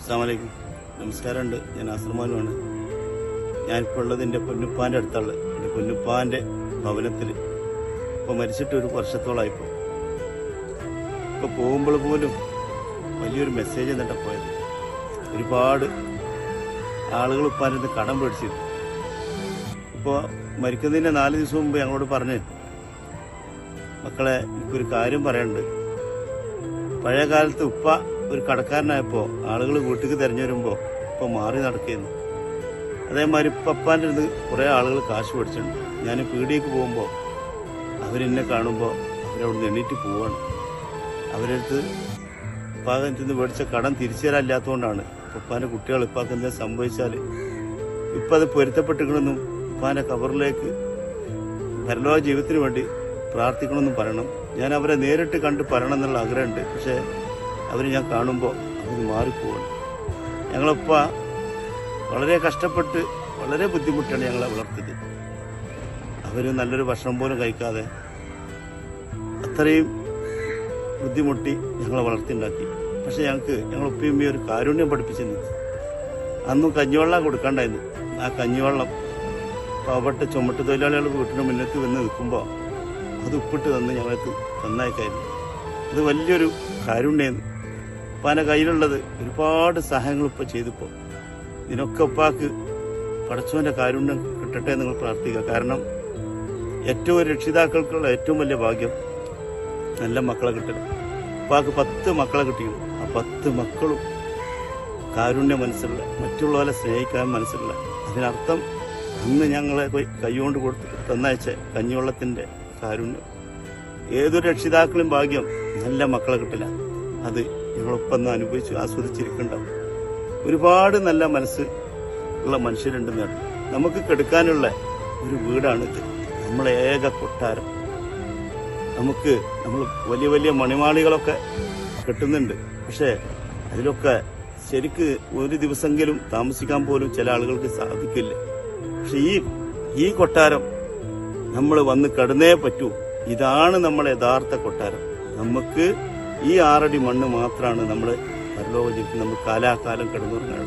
അസ്സലാമു അലൈക്കും. നമസ്കാരമുണ്ട്. ഞാൻ ആശ്രമാനുമാണ്. ഞാനിപ്പോൾ ഉള്ളത് എൻ്റെ പൊന്നുപ്പാൻ്റെ അടുത്തുള്ള എൻ്റെ പൊന്നുപ്പാൻ്റെ ഭവനത്തിൽ. ഇപ്പോൾ മരിച്ചിട്ട് ഒരു വർഷത്തോളമായിപ്പോൾ. ഇപ്പോൾ പോകുമ്പോൾ പോലും വലിയൊരു മെസ്സേജ് എന്നിട്ടാണ് പോയത്. ഒരുപാട് ആളുകൾ ഉപ്പാൻ്റെ അടുത്ത് കടം പേടിച്ചിരുന്നു. ഇപ്പോൾ മരിക്കുന്നതിൻ്റെ 4 ദിവസം മുമ്പ് ഞങ്ങളോട് പറഞ്ഞ്, മക്കളെ എനിക്കൊരു കാര്യം പറയാനുണ്ട്. പഴയ കാലത്ത് ഉപ്പ ഒരു കടക്കാരനായപ്പോൾ ആളുകൾ വീട്ടിലേക്ക് തിരഞ്ഞു വരുമ്പോൾ ഇപ്പോൾ മാറി നടക്കുന്നു. അതേമാതിരി പപ്പാൻ്റെ അടുത്ത് കുറേ ആളുകൾ കാശ് മേടിച്ചിട്ടുണ്ട്. ഞാൻ പീടിയേക്ക് പോകുമ്പോൾ അവരെന്നെ കാണുമ്പോൾ അവരവിടെ എണ്ണീറ്റ് പോവാണ്. അവരടുത്ത് ഉപ്പാകത്ത് നിന്ന് മേടിച്ച കടം തിരിച്ചു തരാനില്ലാത്തതുകൊണ്ടാണ്. ഉപ്പാൻ്റെ കുട്ടികൾ ഉപ്പാക്ക് എന്തെങ്കിലും സംഭവിച്ചാൽ ഇപ്പം അത് പൊരുത്തപ്പെട്ടിക്കണമെന്നും ഉപ്പാൻ്റെ കബറിലേക്ക് പരലോക ജീവിതത്തിന് വേണ്ടി പ്രാർത്ഥിക്കണമെന്നും പറയണം. ഞാൻ അവരെ നേരിട്ട് കണ്ട് പറയണം എന്നുള്ള ആഗ്രഹമുണ്ട്. പക്ഷേ അവർ ഞാൻ കാണുമ്പോൾ അവർ മാറിപ്പോവാണ്. ഞങ്ങളിപ്പ വളരെ കഷ്ടപ്പെട്ട് വളരെ ബുദ്ധിമുട്ടാണ് ഞങ്ങളെ വളർത്തിയത്. അവർ നല്ലൊരു ഭക്ഷണം പോലും കഴിക്കാതെ അത്രയും ബുദ്ധിമുട്ടി ഞങ്ങളെ വളർത്തിണ്ടാക്കി. പക്ഷെ ഞങ്ങൾ ഉപ്പയും ഒരു കാരുണ്യം പഠിപ്പിച്ചിരുന്നു. അന്നും കഞ്ഞിവെള്ളം കൊടുക്കാണ്ടായിരുന്നു. ആ കഞ്ഞിവെള്ളം പാവപ്പെട്ട ചുമട്ട് തൊഴിലാളികൾ വീട്ടിന് മുന്നത്ത് വന്ന് നിൽക്കുമ്പോൾ അത് ഉപ്പിട്ട് തന്ന് ഞങ്ങൾക്ക് തന്നയക്കായിരുന്നു. അത് വലിയൊരു കാരുണ്യായിരുന്നു. ഉപ്പാൻ്റെ കയ്യിലുള്ളത് ഒരുപാട് സഹായങ്ങൾ ഇപ്പം ചെയ്തിപ്പോൾ. ഇതിനൊക്കെ ഉപ്പാക്ക് പടച്ചവൻ്റെ കാരുണ്യം കിട്ടട്ടെ എന്ന് നിങ്ങൾ പ്രാർത്ഥിക്കുക. കാരണം ഏറ്റവും രക്ഷിതാക്കൾക്കുള്ള ഏറ്റവും വലിയ ഭാഗ്യം നല്ല മക്കളെ കിട്ടണം. ഉപ്പാക്ക് 10 മക്കളെ കിട്ടിയിരുന്നു. ആ 10 മക്കളും കാരുണ്യ മനസ്സിലുള്ള, മറ്റുള്ളവരെ സ്നേഹിക്കാൻ മനസ്സിലുള്ള. അതിനർത്ഥം അന്ന് ഞങ്ങളെ കൈകൊണ്ട് കൊടുത്ത് തന്നയച്ച കഞ്ഞിവെള്ളത്തിൻ്റെ കാരുണ്യം. ഏതൊരു രക്ഷിതാക്കളും ഭാഗ്യം നല്ല മക്കളെ കിട്ടില്ല. അത് ഞങ്ങളൊപ്പം അനുഭവിച്ചു ആസ്വദിച്ചിരിക്കുന്നുണ്ടാവും. ഒരുപാട് നല്ല മനസ്സ് ഉള്ള മനുഷ്യരുണ്ടെന്നാണ്. നമുക്ക് കെടുക്കാനുള്ള ഒരു വീടാണിത്, നമ്മളെ ഏക കൊട്ടാരം. നമ്മൾ വലിയ വലിയ മണിമാളികളൊക്കെ കെട്ടുന്നുണ്ട്. പക്ഷേ അതിലൊക്കെ ശരിക്ക് ഒരു ദിവസമെങ്കിലും താമസിക്കാൻ പോലും ചില ആളുകൾക്ക് സാധിക്കില്ല. പക്ഷെ ഈ കൊട്ടാരം നമ്മൾ വന്ന് കടന്നേ പറ്റൂ. ഇതാണ് നമ്മളെ യഥാർത്ഥ കൊട്ടാരം. നമുക്ക് ഈ 6 അടി മണ്ണ് മാത്രമാണ് നമ്മൾ പരലോക ജീവിതത്തിൽ നമ്മൾ കാലാകാലം കിടന്നുറങ്ങാണ്.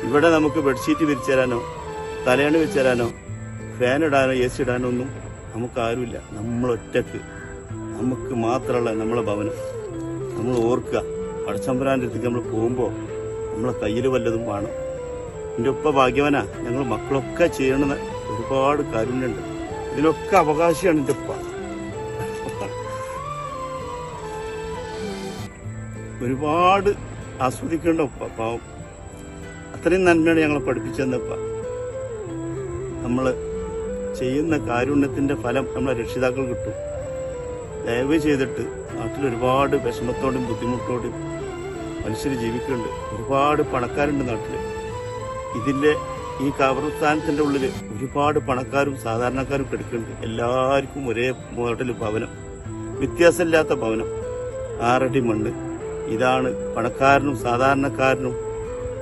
ഇവിടെ നമുക്ക് ബെഡ്ഷീറ്റ് വിരിച്ചു തരാനോ തലയണ വെച്ച് തരാനോ ഫാൻ ഇടാനോ AC ഇടാനോ ഒന്നും നമുക്കാരുമില്ല. നമ്മളൊറ്റക്ക് നമുക്ക് മാത്രമുള്ള നമ്മളെ ഭവനം. നമ്മൾ ഓർക്കുക, പടച്ചമ്പരാൻ്റെ അടുത്തേക്ക് നമ്മൾ പോകുമ്പോൾ നമ്മളെ കയ്യിൽ വല്ലതും വേണം. എൻ്റെ ഉപ്പ ഭാഗ്യവനാ. ഞങ്ങൾ മക്കളൊക്കെ ചെയ്യണമെന്ന് ഒരുപാട് കാരുണ്യമുണ്ട്. ഇതിനൊക്കെ അവകാശിയാണ് എൻ്റെ ഉപ്പ. ഒരുപാട് ആസ്വദിക്കേണ്ട ഉപ്പ, പാവം. അത്രയും നന്മയാണ് ഞങ്ങളെ പഠിപ്പിച്ചെന്നപ്പ. നമ്മൾ ചെയ്യുന്ന കാരുണ്യത്തിന്റെ ഫലം നമ്മളെ രക്ഷിതാക്കൾ കിട്ടും. ദയവ് ചെയ്തിട്ട് നാട്ടിൽ ഒരുപാട് വിഷമത്തോടും ബുദ്ധിമുട്ടോടും മനുഷ്യർ ജീവിക്കുന്നുണ്ട്. ഒരുപാട് പണക്കാരുണ്ട് നാട്ടിൽ. ഇതിന്റെ ഈ കബർസ്ഥാനത്തിന്റെ ഉള്ളിൽ ഒരുപാട് പണക്കാരും സാധാരണക്കാരും കിടക്കുന്നുണ്ട്. എല്ലാവർക്കും ഒരേ മോഡൽ ഭവനം, വ്യത്യാസമില്ലാത്ത ഭവനം, 6 അടി മണ്ണ്. ഇതാണ് പണക്കാരനും സാധാരണക്കാരനും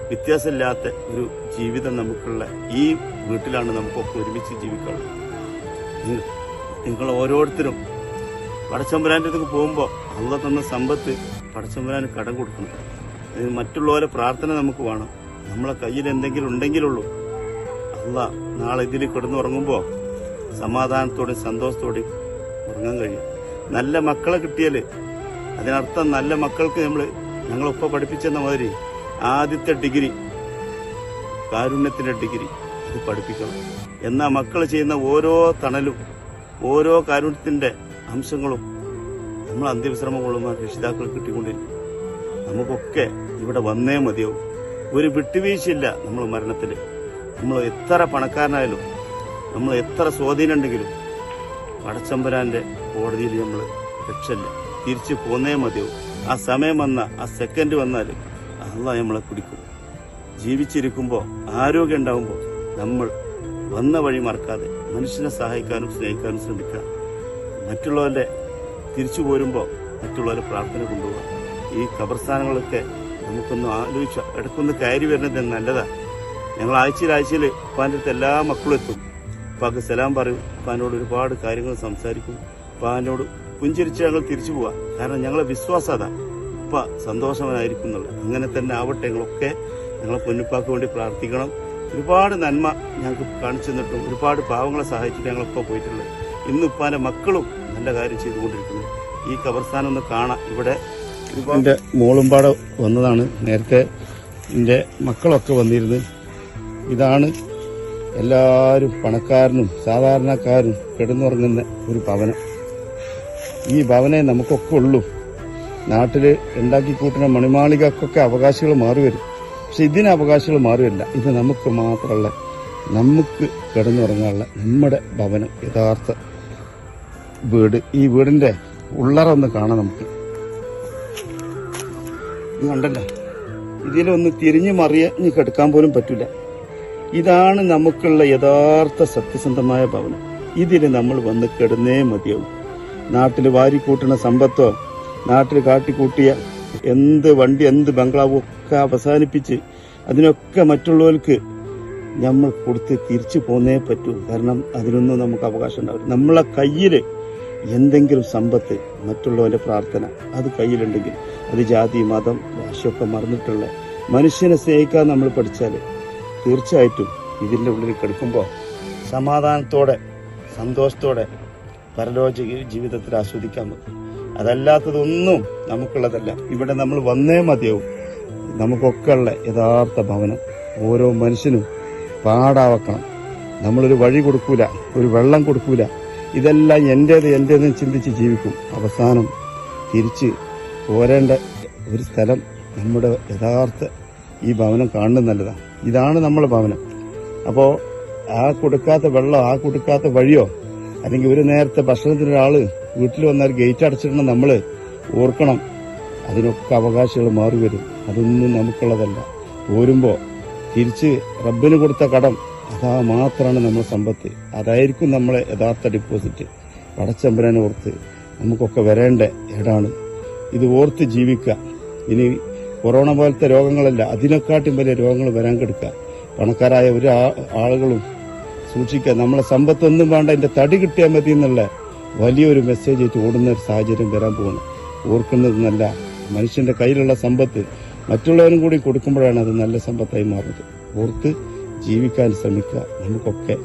വ്യത്യാസമില്ലാത്ത ഒരു ജീവിതം നമുക്കുള്ള. ഈ വീട്ടിലാണ് നമുക്കൊക്കെ ഒരുമിച്ച് ജീവിക്കാനുള്ളത്. നിങ്ങൾ ഓരോരുത്തരും പടച്ചമ്പരാൻ്റെ അടുത്തേക്ക് പോകുമ്പോൾ അള്ളാഹ് തന്ന സമ്പത്ത് പടച്ചമ്പരാന് കടം കൊടുക്കണം. മറ്റുള്ളവരെ പ്രാർത്ഥന നമുക്ക് വേണം. നമ്മളെ കയ്യിൽ എന്തെങ്കിലും ഉണ്ടെങ്കിലുള്ളൂ അള്ളാഹ് നാളെ ഇതിൽ കിടന്നുറങ്ങുമ്പോൾ സമാധാനത്തോടെയും സന്തോഷത്തോടെയും ഉറങ്ങാൻ കഴിയും. നല്ല മക്കളെ കിട്ടിയാൽ അതിനർത്ഥം നല്ല മക്കൾക്ക് ഞങ്ങളൊപ്പം പഠിപ്പിച്ചെന്ന മാതിരി ആദ്യത്തെ ഡിഗ്രി, കാരുണ്യത്തിന്റെ ഡിഗ്രി, അത് പഠിപ്പിക്കണം. എന്നാൽ മക്കൾ ചെയ്യുന്ന ഓരോ തണലും ഓരോ കാരുണ്യത്തിന്റെ അംശങ്ങളും നമ്മൾ അന്ത്യവിശ്രമം കൊള്ളുമ്പോൾ രക്ഷിതാക്കൾ കിട്ടിക്കൊണ്ടിരിക്കും. നമുക്കൊക്കെ ഇവിടെ വന്നേ മതിയാവും. ഒരു വിട്ടുവീഴ്ചയില്ല നമ്മൾ മരണത്തിൽ. നമ്മൾ എത്ര പണക്കാരനായാലും നമ്മൾ എത്ര സ്വാധീനം ഉണ്ടെങ്കിലും പടച്ചമ്പരാന്റെ കോടതിയിൽ നമ്മൾ രക്ഷയില്ല. തിരിച്ചു പോന്നേ മതിയാവും. ആ സമയം വന്ന ആ സെക്കൻഡ് വന്നാൽ അള്ളാഹ് നമ്മളെ പിടിക്കും. ജീവിച്ചിരിക്കുമ്പോൾ ആരോഗ്യം ഉണ്ടാകുമ്പോൾ നമ്മൾ വന്ന വഴി മറക്കാതെ മനുഷ്യനെ സഹായിക്കാനും സ്നേഹിക്കാനും ശ്രമിക്കുക. മറ്റുള്ളവരുടെ തിരിച്ചു പോരുമ്പോൾ മറ്റുള്ളവരെ പ്രാർത്ഥന കൊണ്ടുപോകുക. ഈ ഖബർസ്ഥാനങ്ങളൊക്കെ നമുക്കൊന്ന് ആലോചിച്ച ഇടയ്ക്കൊന്ന് കയറി വരുന്നത് നല്ലതാണ്. ഞങ്ങൾ ആഴ്ചയിൽ ഉപ്പാൻ്റെ അടുത്ത് എല്ലാ മക്കളും എത്തും. ഉപ്പാക്ക് സലാം പറയും. ഉപ്പാനോട് ഒരുപാട് കാര്യങ്ങൾ സംസാരിക്കും. ഉപ്പാനോട് പുഞ്ചിരിച്ച് ഞങ്ങൾ തിരിച്ചു പോവാം. കാരണം ഞങ്ങളെ വിശ്വാസം അതാ. ഉപ്പ സന്തോഷവാനായിരിക്കും എന്നുള്ളത്. അങ്ങനെ തന്നെ ആവട്ടെ. ഞങ്ങളൊക്കെ ഞങ്ങളെ പൊന്നുപ്പാക്ക് വേണ്ടി പ്രാർത്ഥിക്കണം. ഒരുപാട് നന്മ ഞങ്ങൾക്ക് കാണിച്ചു തന്നിട്ടും ഒരുപാട് പാവങ്ങളെ സഹായിച്ചിട്ട് ഞങ്ങളിപ്പോൾ പോയിട്ടുള്ളത്. ഇന്ന് ഉപ്പാൻ്റെ മക്കളും നല്ല കാര്യം ചെയ്തുകൊണ്ടിരിക്കുന്നു. ഈ ഖബർസ്ഥാനം ഒന്ന് കാണാം. ഇവിടെ എൻ്റെ മോളുമ്പാടെ വന്നതാണ്. നേരത്തെ എൻ്റെ മക്കളൊക്കെ വന്നിരുന്നു. ഇതാണ് എല്ലാവരും പണക്കാരനും സാധാരണക്കാരും കിടന്നുറങ്ങുന്ന ഒരു ഭവനം. ഈ ഭവനേ നമുക്കൊക്കെ ഉള്ളൂ. നാട്ടിൽ ഉണ്ടാക്കി കൂട്ടുന്ന മണിമാളികക്കൊക്കെ അവകാശികൾ മാറി വരും. പക്ഷെ ഇതിന് അവകാശികൾ മാറില്ല. ഇത് നമുക്ക് മാത്രമല്ല, നമുക്ക് കിടന്നുറങ്ങാനുള്ള നമ്മുടെ ഭവനം, യഥാർത്ഥ വീട്. ഈ വീടിന്റെ ഉള്ളറ ഒന്ന് കാണാം നമുക്ക്. ഇത് കണ്ടല്ലോ, ഇതിലൊന്ന് തിരിഞ്ഞു മറിഞ്ഞ് കിടക്കാൻ പോലും പറ്റില്ല. ഇതാണ് നമുക്കുള്ള യഥാർത്ഥ സത്യസന്ധമായ ഭവനം. ഇതിൽ നമ്മൾ വന്ന് കിടന്നേ മതിയാവും. നാട്ടിൽ വാരിക്കൂട്ടുന്ന സമ്പത്തോ നാട്ടിൽ കാട്ടിക്കൂട്ടിയ എന്ത് വണ്ടി എന്ത് ബംഗ്ലാവും ഒക്കെ അവസാനിപ്പിച്ച് അതിനൊക്കെ മറ്റുള്ളവർക്ക് നമ്മൾ കൊടുത്ത് തിരിച്ചു പോന്നേ പറ്റൂ. കാരണം അതിനൊന്നും നമുക്ക് അവകാശം ഉണ്ടാവില്ല. നമ്മളെ കയ്യിൽ എന്തെങ്കിലും സമ്പത്ത്, മറ്റുള്ളവന്റെ പ്രാർത്ഥന, അത് കയ്യിലുണ്ടെങ്കിൽ അത് ജാതി മതം ഭാഷയൊക്കെ മറന്നിട്ടുള്ള മനുഷ്യനെ സ്നേഹിക്കാൻ നമ്മൾ പഠിച്ചാൽ തീർച്ചയായിട്ടും ഇതിൻ്റെ ഉള്ളിൽ കിടക്കുമ്പോൾ സമാധാനത്തോടെ സന്തോഷത്തോടെ പരലോക ജീവിതത്തിൽ ആസ്വദിക്കാൻ പറ്റും. അതല്ലാത്തതൊന്നും നമുക്കുള്ളതല്ല. ഇവിടെ നമ്മൾ വന്നേ മതിയാവും. നമുക്കൊക്കെ ഉള്ള യഥാർത്ഥ ഭവനം ഓരോ മനുഷ്യനും പാടാവക്കണം. നമ്മളൊരു വഴി കൊടുക്കൂല, ഒരു വെള്ളം കൊടുക്കൂല. ഇതെല്ലാം എന്റേതെന്ന് ചിന്തിച്ച് ജീവിക്കും. അവസാനം തിരിച്ച് പോരേണ്ട ഒരു സ്ഥലം നമ്മുടെ യഥാർത്ഥ ഈ ഭവനം കാണുന്നത് നല്ലതാണ്. ഇതാണ് നമ്മളെ ഭവനം. അപ്പോൾ ആ കൊടുക്കാത്ത വെള്ളം, ആ കൊടുക്കാത്ത വഴിയോ, അല്ലെങ്കിൽ ഒരു നേരത്തെ ഭക്ഷണത്തിന് ഒരാള് വീട്ടിൽ വന്നാൽ ഗേറ്റ് അടച്ചിടണം. നമ്മൾ ഓർക്കണം, അതിനൊക്കെ അവകാശികൾ മാറി വരും. അതൊന്നും നമുക്കുള്ളതല്ല. പോരുമ്പോൾ തിരിച്ച് റബ്ബിന് കൊടുത്ത കടം, അതാ മാത്രമാണ് നമ്മുടെ സമ്പത്ത്. അതായിരിക്കും നമ്മളെ യഥാർത്ഥ ഡിപ്പോസിറ്റ്. പടച്ചമ്പരനെ ഓർത്ത് നമുക്കൊക്കെ വരേണ്ട ഏടാണ്. ഇത് ഓർത്ത് ജീവിക്കുക. ഇനി കൊറോണ പോലത്തെ രോഗങ്ങളല്ല, അതിനെക്കാട്ടും വലിയ രോഗങ്ങൾ വരാൻ കിടക്കുക. പണക്കാരായ ഒരു ആളുകളും സൂക്ഷിക്കുക. നമ്മളെ സമ്പത്തൊന്നും വേണ്ട, അതിന്റെ തടി കിട്ടിയാൽ മതി എന്നുള്ള വലിയൊരു മെസ്സേജ് ആയിട്ട് ഓടുന്ന ഒരു സാഹചര്യം വരാൻ പോകണം. ഓർക്കുന്നതെന്നല്ല, മനുഷ്യന്റെ കയ്യിലുള്ള സമ്പത്ത് മറ്റുള്ളവരും കൂടി കൊടുക്കുമ്പോഴാണ് അത് നല്ല സമ്പത്തായി മാറുന്നത്. ഓർത്ത് ജീവിക്കാൻ ശ്രമിക്കുക. നമുക്കൊക്കെ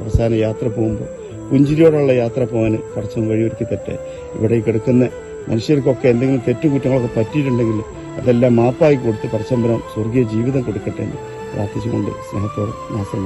അവസാന യാത്ര പോകുമ്പോൾ പുഞ്ചിരിയോടുള്ള യാത്ര പോകാൻ പടച്ചവൻ വഴിയൊരുക്കി തട്ടെ. ഇവിടെ കിടക്കുന്ന മനുഷ്യർക്കൊക്കെ എന്തെങ്കിലും തെറ്റുകുറ്റങ്ങളൊക്കെ പറ്റിയിട്ടുണ്ടെങ്കിൽ അതെല്ലാം മാപ്പായി കൊടുത്ത് പടച്ചമ്പരം സ്വർഗീയ ജീവിതം കൊടുക്കട്ടെ എന്ന് പ്രാർത്ഥിച്ചുകൊണ്ട് സ്നേഹത്തോടെ നാസർ